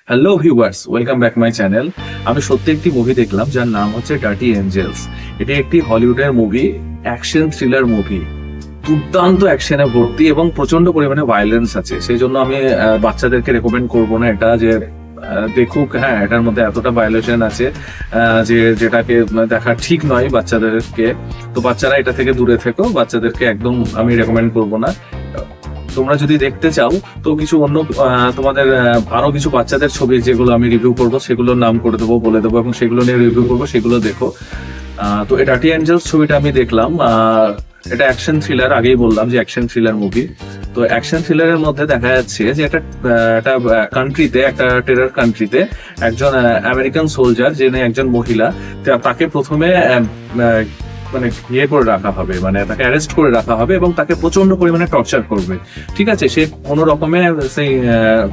Hello viewers, welcome back my channel. আমি সত্যি একটি মুভি দেখলাম যার নাম হচ্ছে ডার্টি এঞ্জেলস। এটি একটি হলিউডের মুভি, অ্যাকশন থ্রিলার মুভি। দুর্দান্ত অ্যাকশনে ভর্তি এবং প্রচন্ড পরিমাণে ভায়োলেন্স আছে। সেই জন্য আমি বাচ্চাদেরকে রেকমেন্ড করবো না এটা যে দেখুক। হ্যাঁ, এটার মধ্যে এতটা ভায়োলেশন আছে যে যেটাকে দেখা ঠিক নয় বাচ্চাদেরকে। তো বাচ্চারা এটা থেকে দূরে থেকো, বাচ্চাদেরকে একদম আমি রেকমেন্ড করবো না। তোমরা যদি দেখতে চাও তো কিছু অন্য তোমাদের আরো কিছু বাচ্চাদের ছবি যেগুলো আমি রিভিউ করবো সেগুলোর নাম করে দেবো, বলে দেবো এবং সেগুলো নিয়ে রিভিউ করবো, সেগুলো দেখো। তো এটা ডার্টি এঞ্জেলস ছবিটা আমি দেখলাম। এটা অ্যাকশন থ্রিলার, আগেই বললাম যে অ্যাকশন থ্রিলার মুভি। তো অ্যাকশন থ্রিলারের মধ্যে দেখা যাচ্ছে যে একটা কান্ট্রিতে, একটা টেরর কান্ট্রিতে একজন আমেরিকান সোলজার, যিনি একজন মহিলা, তাকে প্রথমে মানে ইয়ে করে রাখা হবে, মানে তাকে অ্যারেস্ট করে রাখা হবে এবং তাকে প্রচন্ড পরিমাণে টর্চার করবে। ঠিক আছে, সে কোনো রকমে সেই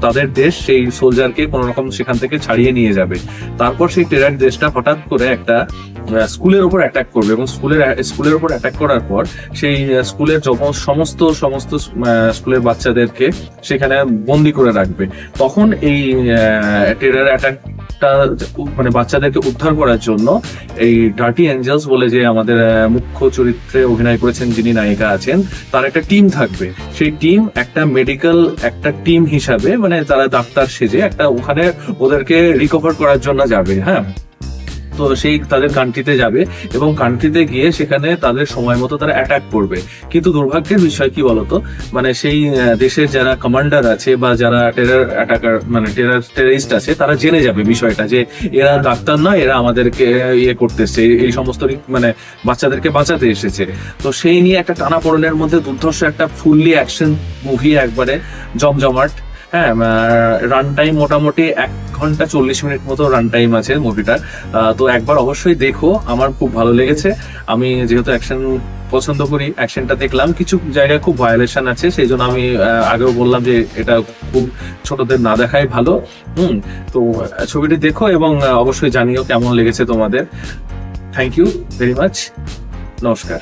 তাদের দেশ সেই সোলজারকে কোনো রকম সেখান থেকে ছাড়িয়ে নিয়ে যাবে। তারপর সেই টেরার দেশটা হঠাৎ করে একটা স্কুলের উপর অ্যাটাক করবে এবং স্কুলের উপর অ্যাটাক করার পর সেই স্কুলের সমস্ত স্কুলের বাচ্চাদেরকে সেখানে বন্দি করে রাখবে। তখন এই টেরার অ্যাটাক মানে বাচ্চাদেরকে উদ্ধার করার জন্য এই ডার্টি এঞ্জেলস বলে যে আমাদের মুখ্য চরিত্রে অভিনয় করেছেন যিনি নায়িকা আছেন, তার একটা টিম থাকবে। সেই টিম একটা মেডিকেল একটা টিম হিসাবে, মানে তারা ডাক্তার সেজে একটা ওখানে ওদেরকে রিকভার করার জন্য যাবে। হ্যাঁ, তো সেই তাদের কান্ট্রিতে যাবে এবং কান্ট্রিতে গিয়ে সেখানে তাদের সময় মতো তারা অ্যাটাক করবে। কিন্তু দুর্ভাগ্যের বিষয় কি বলতো, মানে সেই দেশের যারা কমান্ডার আছে বা যারা টেরর অ্যাটাকার মানে টেররিস্ট আছে, তারা জেনে যাবে বিষয়টা যে এরা ডাক্তার নয়, এরা আমাদেরকে ইয়ে করতেছে, এই সমস্ত মানে বাচ্চাদেরকে বাঁচাতে এসেছে। তো সেই নিয়ে একটা টানাপোড়েনের মধ্যে দুর্ধর্ষ একটা ফুললি অ্যাকশন মুভি, একবারে জমজমাট। হ্যাঁ, রান টাইম মোটামুটি 1 ঘন্টা 40 মিনিট মতো রান টাইম আছে মুভিটার। তো একবার অবশ্যই দেখো, আমার খুব ভালো লেগেছে। আমি যেহেতু অ্যাকশন পছন্দ করি, অ্যাকশনটা দেখলাম। কিছু জায়গায় খুব ভায়োলেশন আছে, সেই জন্য আমি আগেও বললাম যে এটা খুব ছোটদের না দেখাই ভালো। তো ছবিটি দেখো এবং অবশ্যই জানিও কেমন লেগেছে তোমাদের। Thank you very much. নমস্কার।